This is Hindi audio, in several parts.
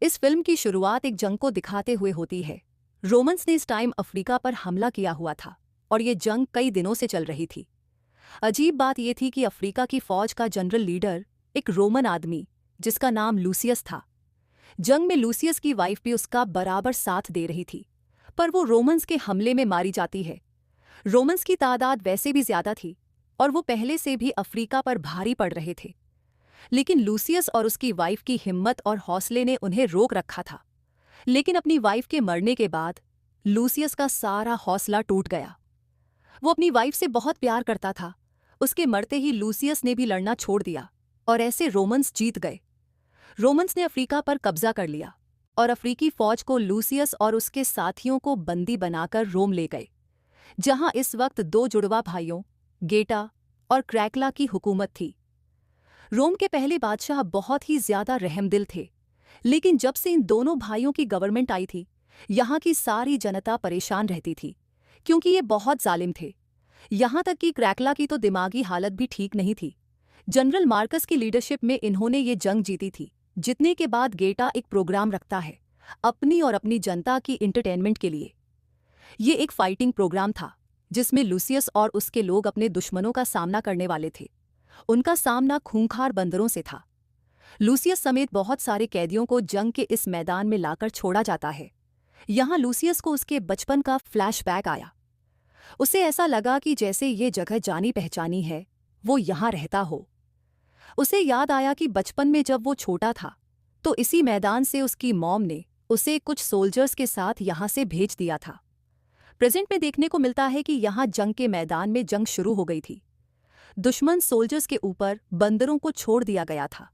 इस फिल्म की शुरुआत एक जंग को दिखाते हुए होती है। रोमन्स ने इस टाइम अफ्रीका पर हमला किया हुआ था और ये जंग कई दिनों से चल रही थी। अजीब बात यह थी कि अफ्रीका की फौज का जनरल लीडर एक रोमन आदमी जिसका नाम लूसियस था। जंग में लूसियस की वाइफ भी उसका बराबर साथ दे रही थी, पर वो रोमन्स के हमले में मारी जाती है। रोमन्स की तादाद वैसे भी ज्यादा थी और वो पहले से भी अफ्रीका पर भारी पड़ रहे थे, लेकिन लूसियस और उसकी वाइफ की हिम्मत और हौसले ने उन्हें रोक रखा था। लेकिन अपनी वाइफ के मरने के बाद लूसियस का सारा हौसला टूट गया। वो अपनी वाइफ से बहुत प्यार करता था। उसके मरते ही लूसियस ने भी लड़ना छोड़ दिया और ऐसे रोमन्स जीत गए। रोमन्स ने अफ्रीका पर कब्जा कर लिया और अफ्रीकी फौज को लूसियस और उसके साथियों को बंदी बनाकर रोम ले गए, जहां इस वक्त दो जुड़वा भाइयों गेटा और क्रैकला की हुकूमत थी। रोम के पहले बादशाह बहुत ही ज्यादा रहमदिल थे, लेकिन जब से इन दोनों भाइयों की गवर्नमेंट आई थी, यहाँ की सारी जनता परेशान रहती थी क्योंकि ये बहुत जालिम थे। यहाँ तक कि क्रैकला की तो दिमागी हालत भी ठीक नहीं थी। जनरल मार्कस की लीडरशिप में इन्होंने ये जंग जीती थी। जीतने के बाद गेटा एक प्रोग्राम रखता है अपनी और अपनी जनता की इंटरटेनमेंट के लिए। ये एक फाइटिंग प्रोग्राम था जिसमें लूसियस और उसके लोग अपने दुश्मनों का सामना करने वाले थे। उनका सामना खूंखार बंदरों से था। लूसियस समेत बहुत सारे कैदियों को जंग के इस मैदान में लाकर छोड़ा जाता है। यहाँ लूसियस को उसके बचपन का फ्लैशबैक आया। उसे ऐसा लगा कि जैसे ये जगह जानी पहचानी है, वो यहाँ रहता हो। उसे याद आया कि बचपन में जब वो छोटा था तो इसी मैदान से उसकी मॉम ने उसे कुछ सोल्जर्स के साथ यहाँ से भेज दिया था। प्रेजेंट में देखने को मिलता है कि यहाँ जंग के मैदान में जंग शुरू हो गई थी। दुश्मन सोल्जर्स के ऊपर बंदरों को छोड़ दिया गया था,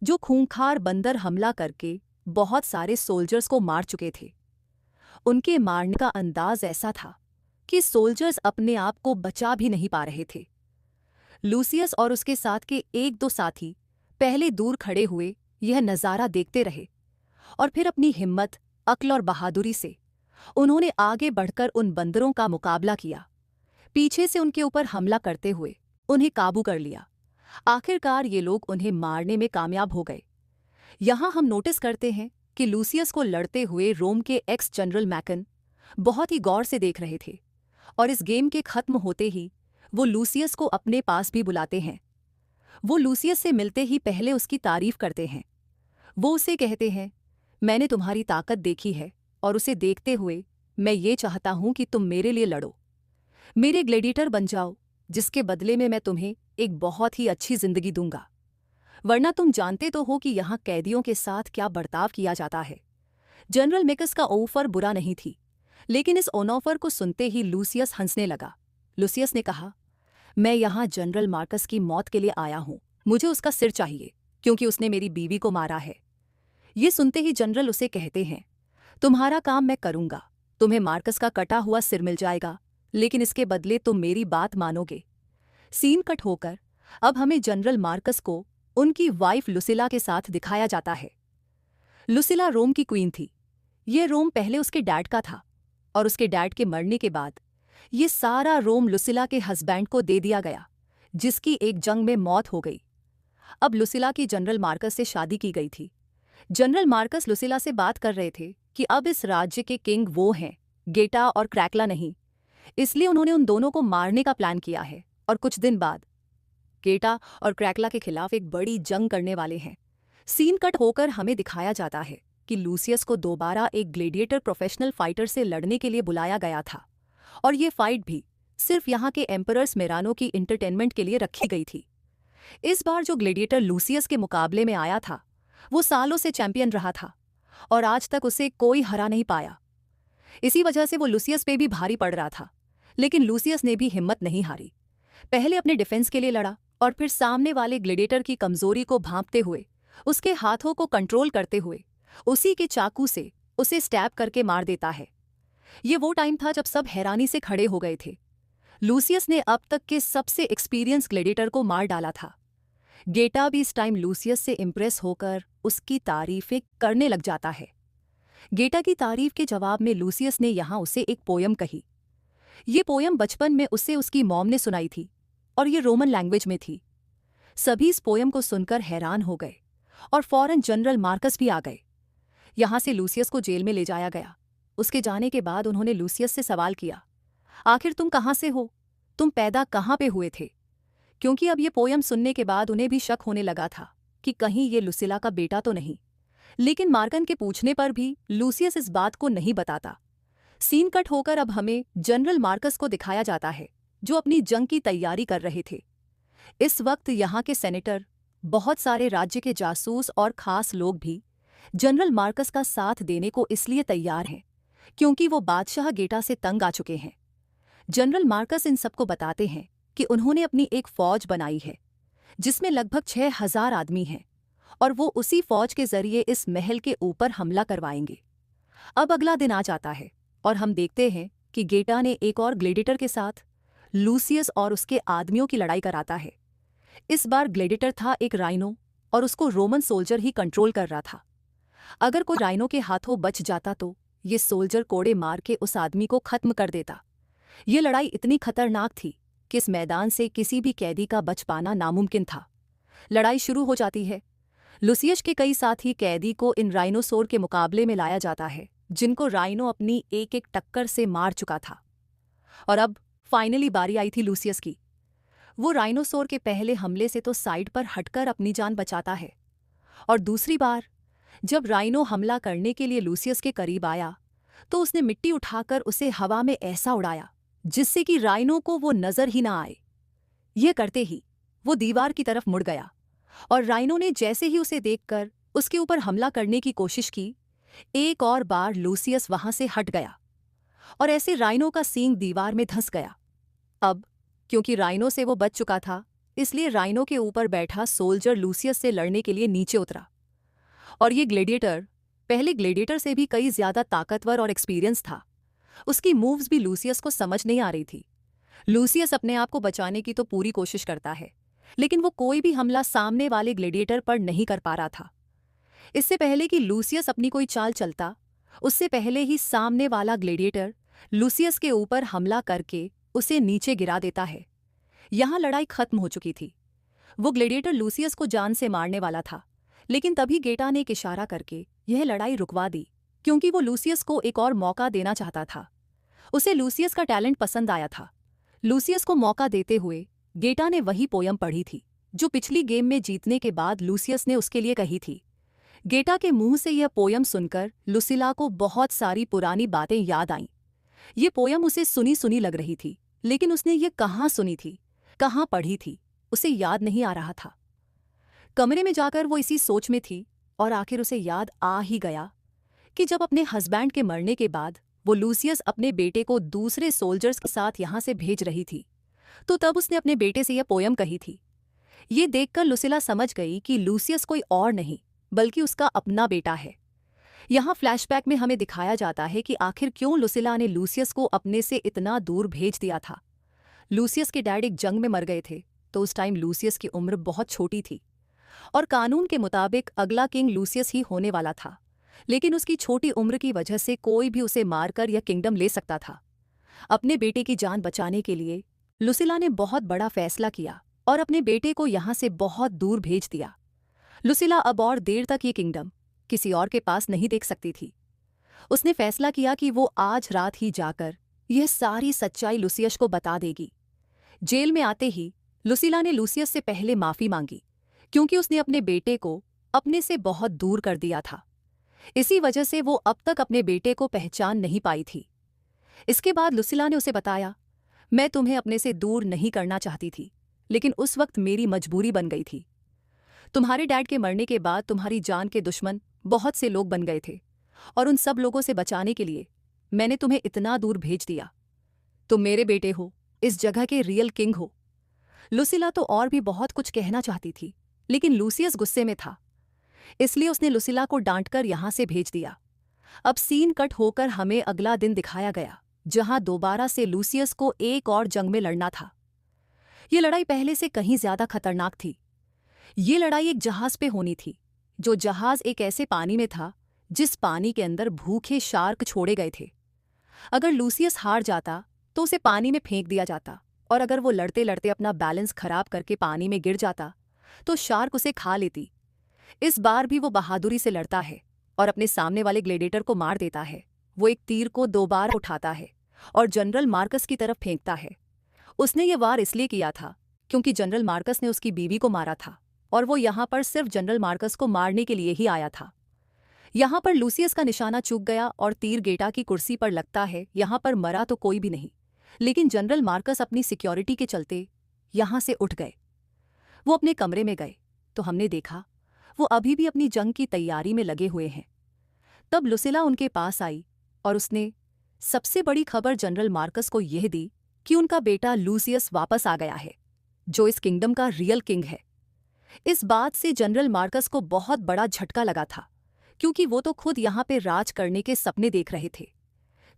जो खूंखार बंदर हमला करके बहुत सारे सोल्जर्स को मार चुके थे। उनके मारने का अंदाज ऐसा था कि सोल्जर्स अपने आप को बचा भी नहीं पा रहे थे। लूसियस और उसके साथ के एक दो साथी पहले दूर खड़े हुए यह नज़ारा देखते रहे और फिर अपनी हिम्मत, अक्ल और बहादुरी से उन्होंने आगे बढ़कर उन बंदरों का मुकाबला किया। पीछे से उनके ऊपर हमला करते हुए उन्हें काबू कर लिया। आखिरकार ये लोग उन्हें मारने में कामयाब हो गए। यहाँ हम नोटिस करते हैं कि लूसियस को लड़ते हुए रोम के एक्स जनरल मैकन बहुत ही गौर से देख रहे थे और इस गेम के खत्म होते ही वो लूसियस को अपने पास भी बुलाते हैं। वो लूसियस से मिलते ही पहले उसकी तारीफ करते हैं। वो उसे कहते हैं, मैंने तुम्हारी ताकत देखी है और उसे देखते हुए मैं ये चाहता हूं कि तुम मेरे लिए लड़ो, मेरे ग्लेडिएटर बन जाओ, जिसके बदले में मैं तुम्हें एक बहुत ही अच्छी जिंदगी दूंगा। वरना तुम जानते तो हो कि यहाँ कैदियों के साथ क्या बर्ताव किया जाता है। जनरल मेकस का ऑफर बुरा नहीं थी, लेकिन इस ऑफर को सुनते ही लूसियस हंसने लगा। लूसियस ने कहा, मैं यहाँ जनरल मार्कस की मौत के लिए आया हूँ। मुझे उसका सिर चाहिए क्योंकि उसने मेरी बीवी को मारा है। ये सुनते ही जनरल उसे कहते हैं, तुम्हारा काम मैं करूंगा, तुम्हें मार्कस का कटा हुआ सिर मिल जाएगा, लेकिन इसके बदले तुम मेरी बात मानोगे। सीन कट होकर अब हमें जनरल मार्कस को उनकी वाइफ लुसिला के साथ दिखाया जाता है। लुसिला रोम की क्वीन थी। यह रोम पहले उसके डैड का था और उसके डैड के मरने के बाद ये सारा रोम लुसिला के हस्बैंड को दे दिया गया, जिसकी एक जंग में मौत हो गई। अब लुसिला की जनरल मार्कस से शादी की गई थी। जनरल मार्कस लुसिला से बात कर रहे थे कि अब इस राज्य के किंग वो हैं, गेटा और क्रैकला नहीं। इसलिए उन्होंने उन दोनों को मारने का प्लान किया है और कुछ दिन बाद गेटा और क्रैकला के खिलाफ एक बड़ी जंग करने वाले हैं। सीन कट होकर हमें दिखाया जाता है कि लूसियस को दोबारा एक ग्लेडिएटर प्रोफेशनल फाइटर से लड़ने के लिए बुलाया गया था और ये फाइट भी सिर्फ यहाँ के एम्परर्स मेरानो की इंटरटेनमेंट के लिए रखी गई थी। इस बार जो ग्लेडिएटर लूसियस के मुकाबले में आया था वो सालों से चैंपियन रहा था और आज तक उसे कोई हरा नहीं पाया। इसी वजह से वो लूसियस पे भी भारी पड़ रहा था, लेकिन लूसियस ने भी हिम्मत नहीं हारी। पहले अपने डिफेंस के लिए लड़ा और फिर सामने वाले ग्लेडिएटर की कमजोरी को भांपते हुए, उसके हाथों को कंट्रोल करते हुए उसी के चाकू से उसे स्टैब करके मार देता है। ये वो टाइम था जब सब हैरानी से खड़े हो गए थे। लूसियस ने अब तक के सबसे एक्सपीरियंस ग्लेडिएटर को मार डाला था। गेटा भी इस टाइम लूसियस से इम्प्रेस होकर उसकी तारीफें करने लग जाता है। गेटा की तारीफ के जवाब में लूसियस ने यहाँ उसे एक पोयम कही। ये पोयम बचपन में उसे उसकी मॉम ने सुनाई थी और ये रोमन लैंग्वेज में थी। सभी इस पोयम को सुनकर हैरान हो गए और फौरन जनरल मार्कस भी आ गए। यहाँ से लूसियस को जेल में ले जाया गया। उसके जाने के बाद उन्होंने लूसियस से सवाल किया, आखिर तुम कहाँ से हो, तुम पैदा कहाँ पे हुए थे? क्योंकि अब ये पोयम सुनने के बाद उन्हें भी शक होने लगा था कि कहीं ये लुसिला का बेटा तो नहीं। लेकिन मार्गन के पूछने पर भी लूसियस इस बात को नहीं बताता। सीन कट होकर अब हमें जनरल मार्कस को दिखाया जाता है, जो अपनी जंग की तैयारी कर रहे थे। इस वक्त यहाँ के सेनेटर, बहुत सारे राज्य के जासूस और खास लोग भी जनरल मार्कस का साथ देने को इसलिए तैयार हैं क्योंकि वो बादशाह गेटा से तंग आ चुके हैं। जनरल मार्कस इन सबको बताते हैं कि उन्होंने अपनी एक फौज बनाई है जिसमें लगभग 6000 आदमी हैं और वो उसी फौज के जरिए इस महल के ऊपर हमला करवाएंगे। अब अगला दिन आ जाता है और हम देखते हैं कि गेटा ने एक और ग्लेडिएटर के साथ लूसियस और उसके आदमियों की लड़ाई कराता है। इस बार ग्लेडिएटर था एक राइनो और उसको रोमन सोल्जर ही कंट्रोल कर रहा था। अगर कोई राइनो के हाथों बच जाता तो ये सोल्जर कोड़े मार के उस आदमी को खत्म कर देता। ये लड़ाई इतनी खतरनाक थी कि इस मैदान से किसी भी कैदी का बच पाना नामुमकिन था। लड़ाई शुरू हो जाती है। लुसियस के कई साथी कैदी को इन राइनोसोर के मुकाबले में लाया जाता है, जिनको राइनो अपनी एक एक टक्कर से मार चुका था। और अब फाइनली बारी आई थी लूसियस की। वो राइनोसोर के पहले हमले से तो साइड पर हटकर अपनी जान बचाता है, और दूसरी बार जब राइनो हमला करने के लिए लूसियस के करीब आया तो उसने मिट्टी उठाकर उसे हवा में ऐसा उड़ाया जिससे कि राइनो को वो नजर ही ना आए। ये करते ही वो दीवार की तरफ मुड़ गया और राइनो ने जैसे ही उसे देखकर उसके ऊपर हमला करने की कोशिश की, एक और बार लूसियस वहां से हट गया और ऐसे राइनो का सींग दीवार में धंस गया। अब क्योंकि राइनो से वो बच चुका था, इसलिए राइनो के ऊपर बैठा सोल्जर लूसियस से लड़ने के लिए नीचे उतरा। और ये ग्लेडिएटर पहले ग्लेडिएटर से भी कई ज्यादा ताकतवर और एक्सपीरियंस था। उसकी मूव्स भी लूसियस को समझ नहीं आ रही थी। लूसियस अपने आप को बचाने की तो पूरी कोशिश करता है, लेकिन वो कोई भी हमला सामने वाले ग्लेडिएटर पर नहीं कर पा रहा था। इससे पहले कि लूसियस अपनी कोई चाल चलता, उससे पहले ही सामने वाला ग्लेडिएटर लूसियस के ऊपर हमला करके उसे नीचे गिरा देता है। यहां लड़ाई खत्म हो चुकी थी। वो ग्लेडिएटर लूसियस को जान से मारने वाला था, लेकिन तभी गेटा ने एक इशारा करके यह लड़ाई रुकवा दी, क्योंकि वो लूसियस को एक और मौका देना चाहता था। उसे लूसियस का टैलेंट पसंद आया था। लूसियस को मौका देते हुए गेटा ने वही पोयम पढ़ी थी जो पिछली गेम में जीतने के बाद लूसियस ने उसके लिए कही थी। गेटा के मुंह से यह पोयम सुनकर लुसिला को बहुत सारी पुरानी बातें याद आईं। ये पोयम उसे सुनी सुनी लग रही थी, लेकिन उसने ये कहाँ सुनी थी, कहाँ पढ़ी थी, उसे याद नहीं आ रहा था। कमरे में जाकर वो इसी सोच में थी और आखिर उसे याद आ ही गया कि जब अपने हस्बैंड के मरने के बाद वो लूसियस अपने बेटे को दूसरे सोल्जर्स के साथ यहाँ से भेज रही थी, तो तब उसने अपने बेटे से यह पोयम कही थी। ये देखकर लुसिला समझ गई कि लूसियस कोई और नहीं बल्कि उसका अपना बेटा है। यहाँ फ्लैशबैक में हमें दिखाया जाता है कि आखिर क्यों लुसिला ने लूसियस को अपने से इतना दूर भेज दिया था। लूसियस के डैड एक जंग में मर गए थे, तो उस टाइम लूसियस की उम्र बहुत छोटी थी और कानून के मुताबिक अगला किंग लूसियस ही होने वाला था। लेकिन उसकी छोटी उम्र की वजह से कोई भी उसे मारकर यह किंगडम ले सकता था। अपने बेटे की जान बचाने के लिए लुसिला ने बहुत बड़ा फैसला किया और अपने बेटे को यहाँ से बहुत दूर भेज दिया। लुसिला अब और देर तक ये किंगडम किसी और के पास नहीं देख सकती थी। उसने फैसला किया कि वो आज रात ही जाकर यह सारी सच्चाई लुसियस को बता देगी। जेल में आते ही लुसिला ने लूसियस से पहले माफी मांगी, क्योंकि उसने अपने बेटे को अपने से बहुत दूर कर दिया था। इसी वजह से वो अब तक अपने बेटे को पहचान नहीं पाई थी। इसके बाद लुसिला ने उसे बताया, मैं तुम्हें अपने से दूर नहीं करना चाहती थी, लेकिन उस वक्त मेरी मजबूरी बन गई थी। तुम्हारे डैड के मरने के बाद तुम्हारी जान के दुश्मन बहुत से लोग बन गए थे और उन सब लोगों से बचाने के लिए मैंने तुम्हें इतना दूर भेज दिया। तुम मेरे बेटे हो, इस जगह के रियल किंग हो। लुसिला तो और भी बहुत कुछ कहना चाहती थी, लेकिन लूसियस गुस्से में था, इसलिए उसने लुसिला को डांटकर यहां से भेज दिया। अब सीन कट होकर हमें अगला दिन दिखाया गया, जहां दोबारा से लूसियस को एक और जंग में लड़ना था। ये लड़ाई पहले से कहीं ज्यादा खतरनाक थी। ये लड़ाई एक जहाज पे होनी थी, जो जहाज एक ऐसे पानी में था जिस पानी के अंदर भूखे शार्क छोड़े गए थे। अगर लूसियस हार जाता तो उसे पानी में फेंक दिया जाता, और अगर वो लड़ते लड़ते अपना बैलेंस खराब करके पानी में गिर जाता तो शार्क उसे खा लेती। इस बार भी वो बहादुरी से लड़ता है और अपने सामने वाले ग्लेडिएटर को मार देता है। वो एक तीर को 2 बार उठाता है और जनरल मार्कस की तरफ फेंकता है। उसने ये वार इसलिए किया था क्योंकि जनरल मार्कस ने उसकी बीवी को मारा था और वो यहाँ पर सिर्फ जनरल मार्कस को मारने के लिए ही आया था। यहाँ पर लूसियस का निशाना चूक गया और तीर गेटा की कुर्सी पर लगता है। यहाँ पर मरा तो कोई भी नहीं, लेकिन जनरल मार्कस अपनी सिक्योरिटी के चलते यहाँ से उठ गए। वो अपने कमरे में गए तो हमने देखा वो अभी भी अपनी जंग की तैयारी में लगे हुए हैं। तब लुसिला उनके पास आई और उसने सबसे बड़ी खबर जनरल मार्कस को यह दी कि उनका बेटा लूसियस वापस आ गया है, जो इस किंगडम का रियल किंग है। इस बात से जनरल मार्कस को बहुत बड़ा झटका लगा था, क्योंकि वो तो खुद यहाँ पे राज करने के सपने देख रहे थे।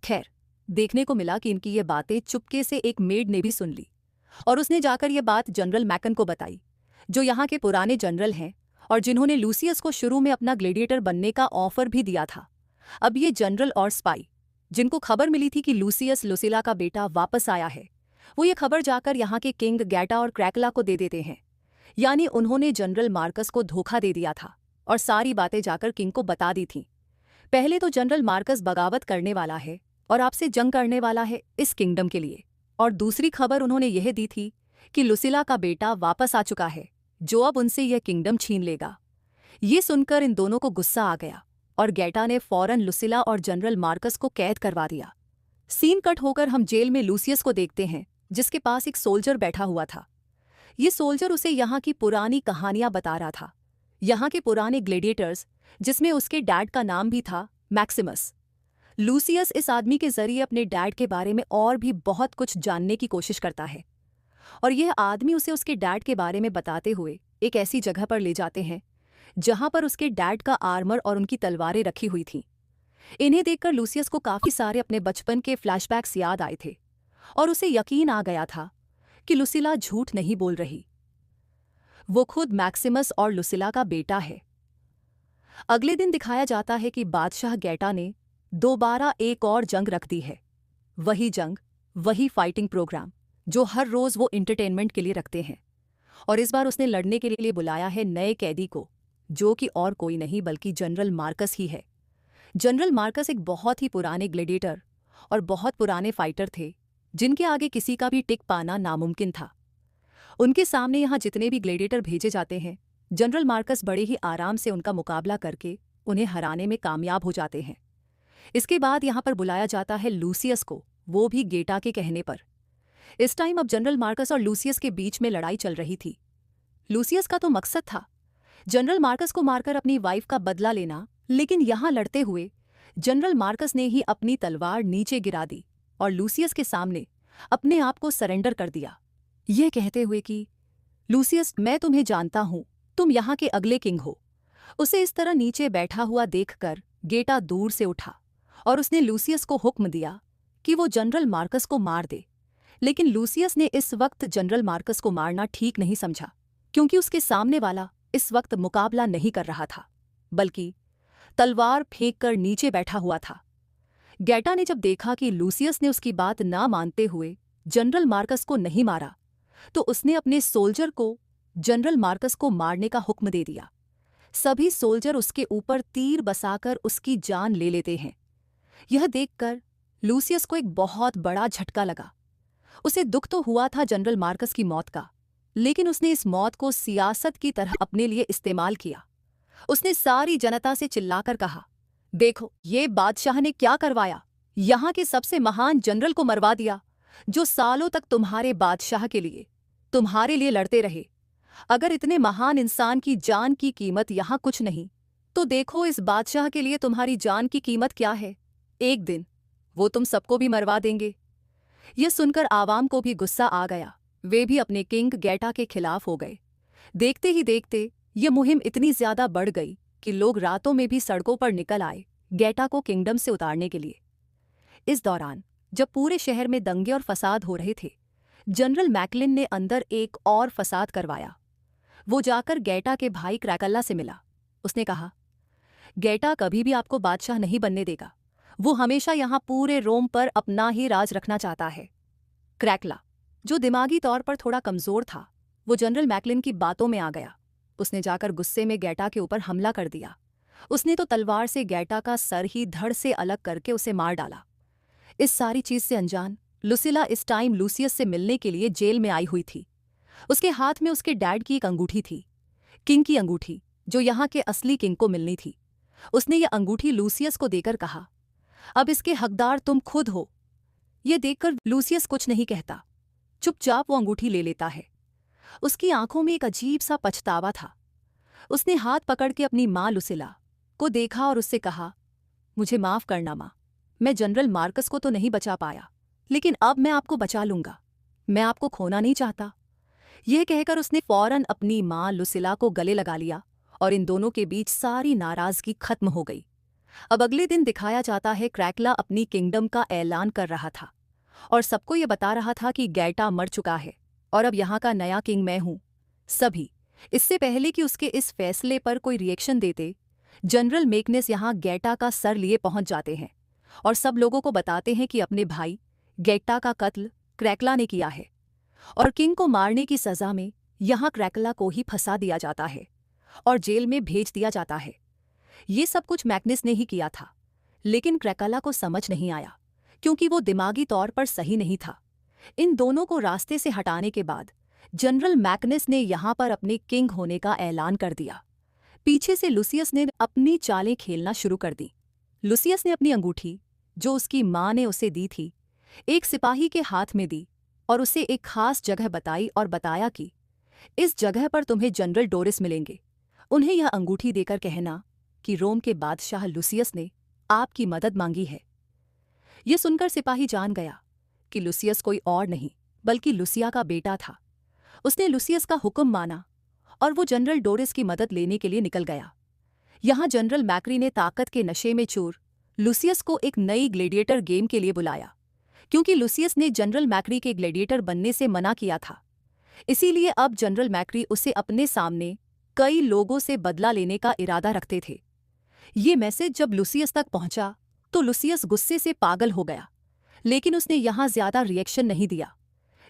खैर, देखने को मिला कि इनकी ये बातें चुपके से एक मेड ने भी सुन ली और उसने जाकर ये बात जनरल मैकन को बताई, जो यहाँ के पुराने जनरल हैं और जिन्होंने लूसियस को शुरू में अपना ग्लेडिएटर बनने का ऑफर भी दिया था। अब ये जनरल और स्पाई, जिनको खबर मिली थी कि लूसियस लुसिला का बेटा वापस आया है, वो ये खबर जाकर यहाँ के किंग गैटा और क्रैकला को दे देते हैं। यानी उन्होंने जनरल मार्कस को धोखा दे दिया था और सारी बातें जाकर किंग को बता दी थीं। पहले तो जनरल मार्कस बगावत करने वाला है और आपसे जंग करने वाला है इस किंगडम के लिए, और दूसरी खबर उन्होंने यह दी थी कि लुसिला का बेटा वापस आ चुका है, जो अब उनसे यह किंगडम छीन लेगा। ये सुनकर इन दोनों को गुस्सा आ गया और गैटा ने फौरन लुसिला और जनरल मार्कस को कैद करवा दिया। सीन कट होकर हम जेल में लूसियस को देखते हैं, जिसके पास एक सोल्जर बैठा हुआ था। ये सोल्जर उसे यहाँ की पुरानी कहानियां बता रहा था, यहाँ के पुराने ग्लेडिएटर्स, जिसमें उसके डैड का नाम भी था मैक्सिमस। लूसियस इस आदमी के जरिए अपने डैड के बारे में और भी बहुत कुछ जानने की कोशिश करता है और यह आदमी उसे उसके डैड के बारे में बताते हुए एक ऐसी जगह पर ले जाते हैं जहां पर उसके डैड का आर्मर और उनकी तलवारें रखी हुई थीं। इन्हें देखकर लूसियस को काफी सारे अपने बचपन के फ्लैशबैक्स याद आए थे और उसे यकीन आ गया था कि लुसिला झूठ नहीं बोल रही, वो खुद मैक्सिमस और लुसिला का बेटा है। अगले दिन दिखाया जाता है कि बादशाह गैटा ने दोबारा एक और जंग रख दी है। वही जंग, वही फाइटिंग प्रोग्राम जो हर रोज वो एंटरटेनमेंट के लिए रखते हैं, और इस बार उसने लड़ने के लिए बुलाया है नए कैदी को, जो कि और कोई नहीं बल्कि जनरल मार्कस ही है। जनरल मार्कस एक बहुत ही पुराने ग्लेडिएटर और बहुत पुराने फाइटर थे, जिनके आगे किसी का भी टिक पाना नामुमकिन था। उनके सामने यहाँ जितने भी ग्लेडिएटर भेजे जाते हैं, जनरल मार्कस बड़े ही आराम से उनका मुकाबला करके उन्हें हराने में कामयाब हो जाते हैं। इसके बाद यहाँ पर बुलाया जाता है लूसियस को, वो भी गेटा के कहने पर। इस टाइम अब जनरल मार्कस और लूसियस के बीच में लड़ाई चल रही थी। लूसियस का तो मकसद था जनरल मार्कस को मारकर अपनी वाइफ का बदला लेना, लेकिन यहाँ लड़ते हुए जनरल मार्कस ने ही अपनी तलवार नीचे गिरा दी और लूसियस के सामने अपने आप को सरेंडर कर दिया, यह कहते हुए कि लूसियस, मैं तुम्हें जानता हूं, तुम यहाँ के अगले किंग हो। उसे इस तरह नीचे बैठा हुआ देखकर गेटा दूर से उठा और उसने लूसियस को हुक्म दिया कि वो जनरल मार्कस को मार दे। लेकिन लूसियस ने इस वक्त जनरल मार्कस को मारना ठीक नहीं समझा, क्योंकि उसके सामने वाला इस वक्त मुकाबला नहीं कर रहा था, बल्कि तलवार फेंककर नीचे बैठा हुआ था। गैटा ने जब देखा कि लूसियस ने उसकी बात ना मानते हुए जनरल मार्कस को नहीं मारा, तो उसने अपने सोल्जर को जनरल मार्कस को मारने का हुक्म दे दिया। सभी सोल्जर उसके ऊपर तीर बसाकर उसकी जान ले लेते हैं। यह देखकर लूसियस को एक बहुत बड़ा झटका लगा। उसे दुख तो हुआ था जनरल मार्कस की मौत का, लेकिन उसने इस मौत को सियासत की तरह अपने लिए इस्तेमाल किया। उसने सारी जनता से चिल्लाकर कहा, देखो ये बादशाह ने क्या करवाया, यहाँ के सबसे महान जनरल को मरवा दिया, जो सालों तक तुम्हारे बादशाह के लिए, तुम्हारे लिए लड़ते रहे। अगर इतने महान इंसान की जान की कीमत यहाँ कुछ नहीं, तो देखो इस बादशाह के लिए तुम्हारी जान की कीमत क्या है। एक दिन वो तुम सबको भी मरवा देंगे। यह सुनकर आवाम को भी गुस्सा आ गया। वे भी अपने किंग गैटा के खिलाफ हो गए। देखते ही देखते ये मुहिम इतनी ज्यादा बढ़ गई कि लोग रातों में भी सड़कों पर निकल आए गैटा को किंगडम से उतारने के लिए। इस दौरान जब पूरे शहर में दंगे और फसाद हो रहे थे, जनरल मैकलिन ने अंदर एक और फसाद करवाया। वो जाकर गैटा के भाई क्रैकल्ला से मिला। उसने कहा, गैटा कभी भी आपको बादशाह नहीं बनने देगा। वो हमेशा यहाँ पूरे रोम पर अपना ही राज रखना चाहता है। क्रैकला, जो दिमागी तौर पर थोड़ा कमजोर था, वो जनरल मैकलिन की बातों में आ गया। उसने जाकर गुस्से में गैटा के ऊपर हमला कर दिया उसने तो तलवार से गैटा का सर ही धड़ से अलग करके उसे मार डाला। इस सारी चीज से अनजान लुसिला इस टाइम लूसियस से मिलने के लिए जेल में आई हुई थी। उसके हाथ में उसके डैड की एक अंगूठी थी, किंग की अंगूठी, जो यहाँ के असली किंग को मिलनी थी। उसने ये अंगूठी लूसियस को देकर कहा, अब इसके हकदार तुम खुद हो। ये देखकर लूसियस कुछ नहीं कहता, चुपचाप वो अंगूठी ले लेता है। उसकी आंखों में एक अजीब सा पछतावा था। उसने हाथ पकड़ के अपनी माँ लुसिला को देखा और उससे कहा, मुझे माफ करना माँ, मैं जनरल मार्कस को तो नहीं बचा पाया, लेकिन अब मैं आपको बचा लूंगा। मैं आपको खोना नहीं चाहता। यह कहकर उसने फौरन अपनी माँ लुसिला को गले लगा लिया और इन दोनों के बीच सारी नाराजगी खत्म हो गई। अब अगले दिन दिखाया जाता है क्रैकला अपनी किंगडम का ऐलान कर रहा था और सबको ये बता रहा था कि गैटा मर चुका है और अब यहाँ का नया किंग मैं हूँ। सभी इससे पहले कि उसके इस फैसले पर कोई रिएक्शन देते, जनरल मेकनेस यहाँ गैटा का सर लिए पहुंच जाते हैं और सब लोगों को बताते हैं कि अपने भाई गैटा का कत्ल क्रैकला ने किया है और किंग को मारने की सजा में यहाँ क्रैकला को ही फंसा दिया जाता है और जेल में भेज दिया जाता है। ये सब कुछ मैकनेस ने ही किया था, लेकिन क्रैकला को समझ नहीं आया क्योंकि वो दिमागी तौर पर सही नहीं था। इन दोनों को रास्ते से हटाने के बाद जनरल मैकनेस ने यहाँ पर अपने किंग होने का ऐलान कर दिया। पीछे से लुसियस ने अपनी चालें खेलना शुरू कर दी। लुसियस ने अपनी अंगूठी, जो उसकी माँ ने उसे दी थी, एक सिपाही के हाथ में दी और उसे एक खास जगह बताई और बताया कि इस जगह पर तुम्हें जनरल डोरिस मिलेंगे। उन्हें यह अंगूठी देकर कहना कि रोम के बादशाह लुसियस ने आपकी मदद मांगी है। यह सुनकर सिपाही जान गया कि लुसियस कोई और नहीं बल्कि लुसिया का बेटा था। उसने लुसियस का हुक्म माना और वो जनरल डोरिस की मदद लेने के लिए निकल गया। यहाँ जनरल मैक्री ने ताकत के नशे में चूर लुसियस को एक नई ग्लेडिएटर गेम के लिए बुलाया, क्योंकि लुसियस ने जनरल मैक्री के ग्लेडिएटर बनने से मना किया था। इसीलिए अब जनरल मैक्री उसे अपने सामने कई लोगों से बदला लेने का इरादा रखते थे। ये मैसेज जब लुसियस तक पहुंचा तो लुसियस गुस्से से पागल हो गया, लेकिन उसने यहाँ ज्यादा रिएक्शन नहीं दिया।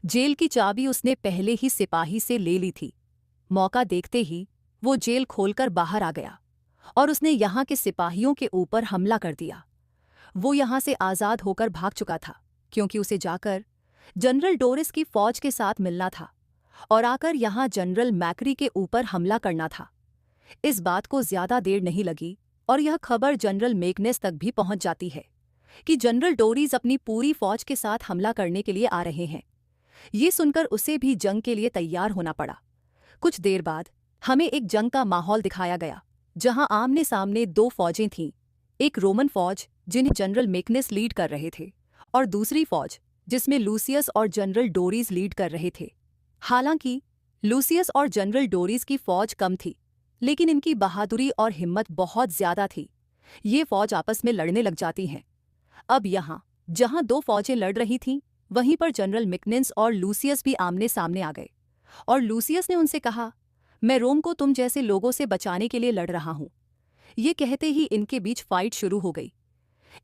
जेल की चाबी उसने पहले ही सिपाही से ले ली थी। मौका देखते ही वो जेल खोलकर बाहर आ गया और उसने यहाँ के सिपाहियों के ऊपर हमला कर दिया। वो यहाँ से आज़ाद होकर भाग चुका था, क्योंकि उसे जाकर जनरल डोरिस की फौज के साथ मिलना था और आकर यहाँ जनरल मैक्री के ऊपर हमला करना था। इस बात को ज्यादा देर नहीं लगी और यह खबर जनरल मेकनेस तक भी पहुंच जाती है कि जनरल डोरिस अपनी पूरी फौज के साथ हमला करने के लिए आ रहे हैं। ये सुनकर उसे भी जंग के लिए तैयार होना पड़ा। कुछ देर बाद हमें एक जंग का माहौल दिखाया गया, जहां आमने सामने दो फौजें थीं। एक रोमन फौज जिन्हें जनरल मेकनेस लीड कर रहे थे और दूसरी फौज जिसमें लूसियस और जनरल डोरिस लीड कर रहे थे। हालांकि लूसियस और जनरल डोरिस की फौज कम थी, लेकिन इनकी बहादुरी और हिम्मत बहुत ज्यादा थी। ये फौज आपस में लड़ने लग जाती हैं। अब यहाँ जहाँ दो फौजें लड़ रही थीं, वहीं पर जनरल मेकनेस और लूसियस भी आमने सामने आ गए और लूसियस ने उनसे कहा, मैं रोम को तुम जैसे लोगों से बचाने के लिए लड़ रहा हूं। ये कहते ही इनके बीच फाइट शुरू हो गई।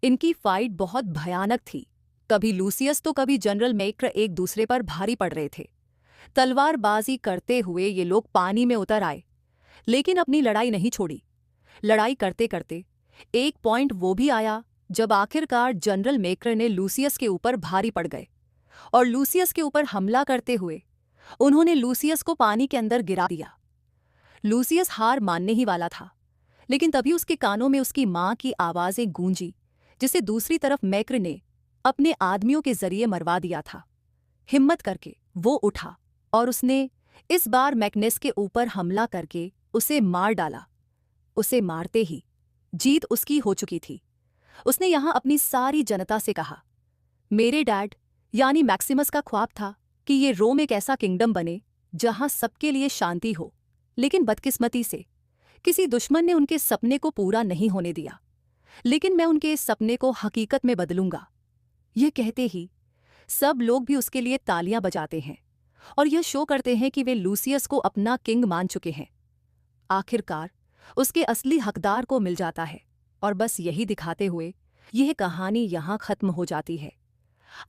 इनकी फाइट बहुत भयानक थी। कभी लूसियस तो कभी जनरल मैक्र एक दूसरे पर भारी पड़ रहे थे। तलवारबाजी करते हुए ये लोग पानी में उतर आए, लेकिन अपनी लड़ाई नहीं छोड़ी। लड़ाई करते करते एक पॉइंट वो भी आया जब आखिरकार जनरल मैक्र ने लूसियस के ऊपर भारी पड़ गए और लूसियस के ऊपर हमला करते हुए उन्होंने लूसियस को पानी के अंदर गिरा दिया। लूसियस हार मानने ही वाला था, लेकिन तभी उसके कानों में उसकी माँ की आवाज़ें गूंजी, जिसे दूसरी तरफ मैक्र ने अपने आदमियों के जरिए मरवा दिया था। हिम्मत करके वो उठा और उसने इस बार मैकनेस के ऊपर हमला करके उसे मार डाला। उसे मारते ही जीत उसकी हो चुकी थी। उसने यहाँ अपनी सारी जनता से कहा, मेरे डैड यानी मैक्सिमस का ख्वाब था कि ये रोम एक ऐसा किंगडम बने जहाँ सबके लिए शांति हो, लेकिन बदकिस्मती से किसी दुश्मन ने उनके सपने को पूरा नहीं होने दिया। लेकिन मैं उनके इस सपने को हकीकत में बदलूंगा। यह कहते ही सब लोग भी उसके लिए तालियां बजाते हैं और यह शो करते हैं कि वे लूसियस को अपना किंग मान चुके हैं। आखिरकार उसके असली हकदार को मिल जाता है और बस यही दिखाते हुए यह कहानी यहाँ खत्म हो जाती है।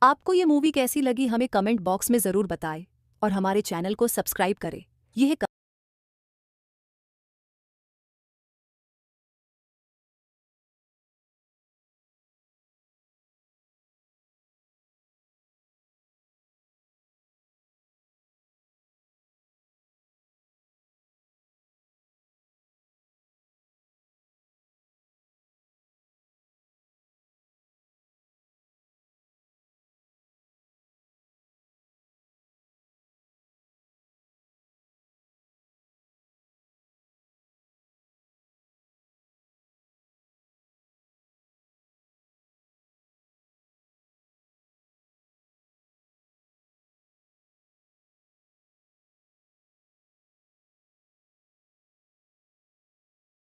आपको ये मूवी कैसी लगी हमें कमेंट बॉक्स में ज़रूर बताएं और हमारे चैनल को सब्सक्राइब करें। यह